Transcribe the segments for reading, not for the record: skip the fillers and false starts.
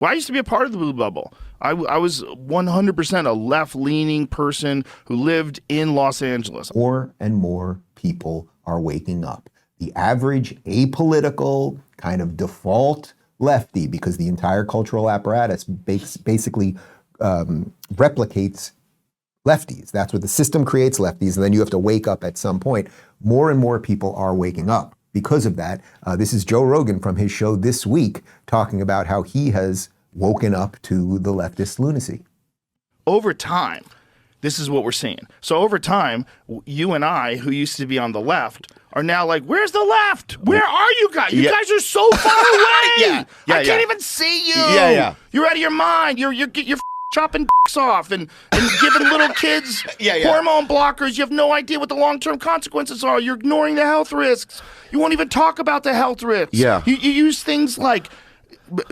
Well, I used to be a part of the blue bubble. I was 100% a left-leaning person who lived in Los Angeles. More and more people are waking up. The average apolitical kind of default lefty, because the entire cultural apparatus basically replicates lefties. That's what the system creates, lefties, and then you have to wake up at some point. More and more people are waking up because of that. This is Joe Rogan from his show This Week talking about how he has woken up to the leftist lunacy. Over time, this is what we're seeing. So over time, you and I, who used to be on the left, are now like, where's the left? Where are you guys? You guys are so far away. I can't even see you. You're out of your mind. You're chopping dicks off and giving little kids hormone blockers. You have no idea what the long-term consequences are. You're ignoring the health risks. You won't even talk about the health risks. You use things like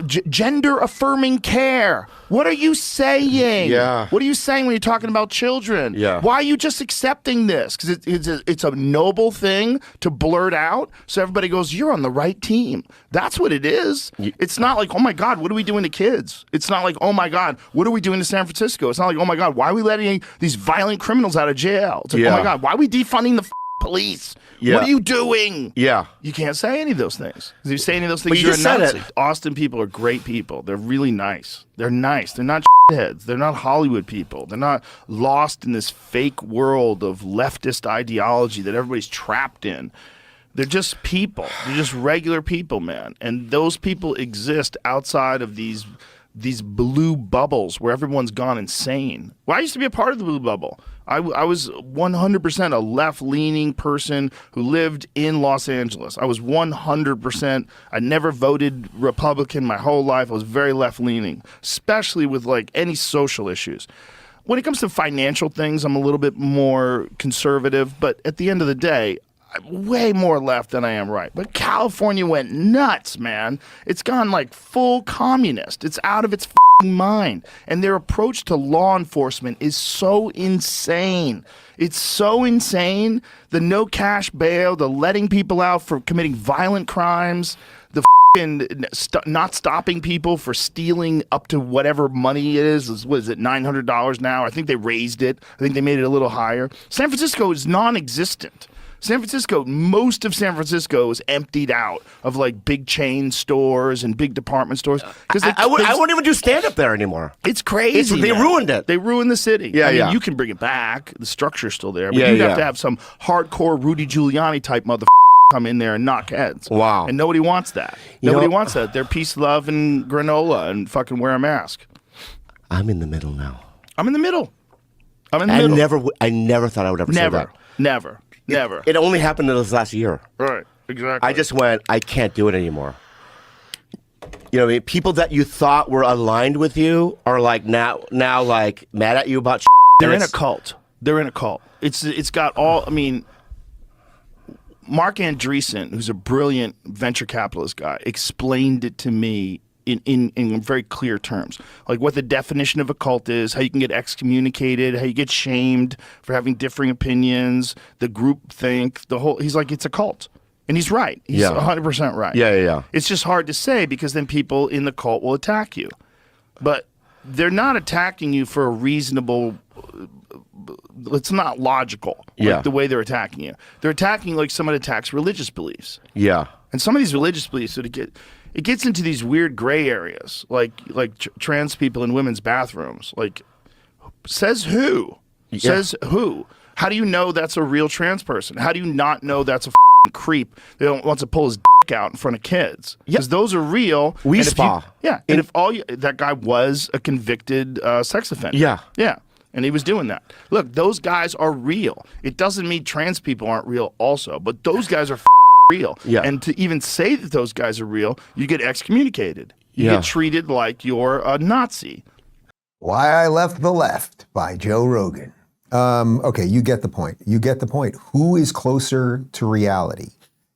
gender-affirming care. What are you saying? What are you saying when you're talking about children? Why are you just accepting this? Because it's a noble thing to blurt out, so everybody goes, you're on the right team. That's what it is. It's not like, oh my God, what are we doing to kids? It's not like, oh my God, what are we doing to San Francisco? It's not like, oh my God, why are we letting these violent criminals out of jail? It's like, oh my God, why are we defunding the police? What are you doing? You can't say any of those things. If you say any of those things, you're a Nazi. Austin people are great people. They're really nice. They're nice. They're not heads. They're not Hollywood people. They're not lost in this fake world of leftist ideology that everybody's trapped in. They're just people. They're just regular people, man. And those people exist outside of these blue bubbles where everyone's gone insane. Well, I used to be a part of the blue bubble. I was 100% a left-leaning person who lived in Los Angeles. I was 100%. I never voted Republican my whole life. I was very left-leaning, especially with like any social issues. When it comes to financial things, I'm a little bit more conservative, but at the end of the day, I'm way more left than I am right. But California went nuts, man. It's gone like full communist. It's out of its mind. And their approach to law enforcement is so insane. It's so insane. The no cash bail, the letting people out for committing violent crimes, the not stopping people for stealing up to whatever money it is. What is it, $900 now? I think they raised it. I think they made it a little higher. San Francisco is non-existent. San Francisco, most of San Francisco is emptied out of like big chain stores and big department stores. I won't even do stand-up there anymore. It's crazy. They ruined it. They ruined the city. I mean, you can bring it back. The structure's still there. But you'd have to have some hardcore Rudy Giuliani type motherfucker come in there and knock heads. Wow. And nobody wants that. Nobody wants that. They're peace, love, and granola and fucking wear a mask. I'm in the middle now. I'm in the middle. I'm in the middle. I never thought I would ever say that. Never. It only happened in this last year. Right, exactly. I just went, I can't do it anymore. You know what I mean? People that you thought were aligned with you are like now like mad at you about They're in a cult. They're in a cult. It's got all, I mean, Mark Andreessen, who's a brilliant venture capitalist guy, explained it to me in very clear terms, like what the definition of a cult is, how you can get excommunicated, how you get shamed for having differing opinions, the group think, the whole. He's like, it's a cult, and he's right. He's 100% right. Yeah. It's just hard to say because then people in the cult will attack you, but they're not attacking you for a reasonable. It's not logical. Like the way they're attacking you. They're attacking like someone attacks religious beliefs. And some of these religious beliefs it gets into these weird gray areas, like trans people in women's bathrooms. Like, says who? Says who? How do you know that's a real trans person? How do you not know that's a creep that don't want to pull his dick out in front of kids? Because those are real. And if that guy was a convicted sex offender. Yeah. And he was doing that. Look, those guys are real. It doesn't mean trans people aren't real also, but those guys are real. And to even say that those guys are real, you get excommunicated. You get treated like you're a Nazi. Why I Left the Left by Joe Rogan. Okay, you get the point. Who is closer to reality?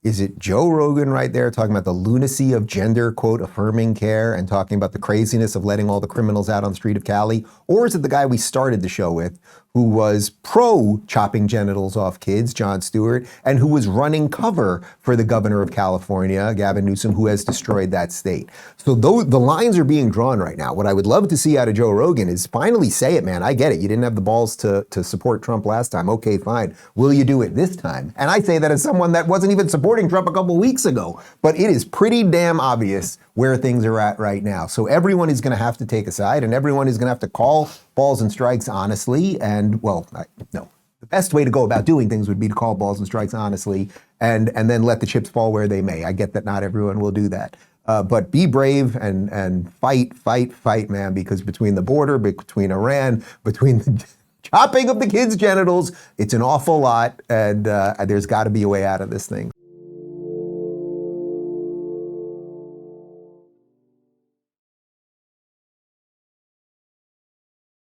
Is it Joe Rogan right there talking about the lunacy of gender, quote, affirming care and talking about the craziness of letting all the criminals out on the street of Cali? Or is it the guy we started the show with who was pro chopping genitals off kids, Jon Stewart, and who was running cover for the governor of California, Gavin Newsom, who has destroyed that state? So the lines are being drawn right now. What I would love to see out of Joe Rogan is finally say it, man. I get it. You didn't have the balls to support Trump last time. Okay, fine. Will you do it this time? And I say that as someone that wasn't even supporting Trump a couple weeks ago. But it is pretty damn obvious where things are at right now. So everyone is going to have to take a side, and everyone is going to have to call balls and strikes honestly. And, well, no. The best way to go about doing things would be to call balls and strikes honestly and then let the chips fall where they may. I get that not everyone will do that. But be brave and fight, man, because between the border, between Iran, between the chopping of the kids' genitals, it's an awful lot, and there's got to be a way out of this thing.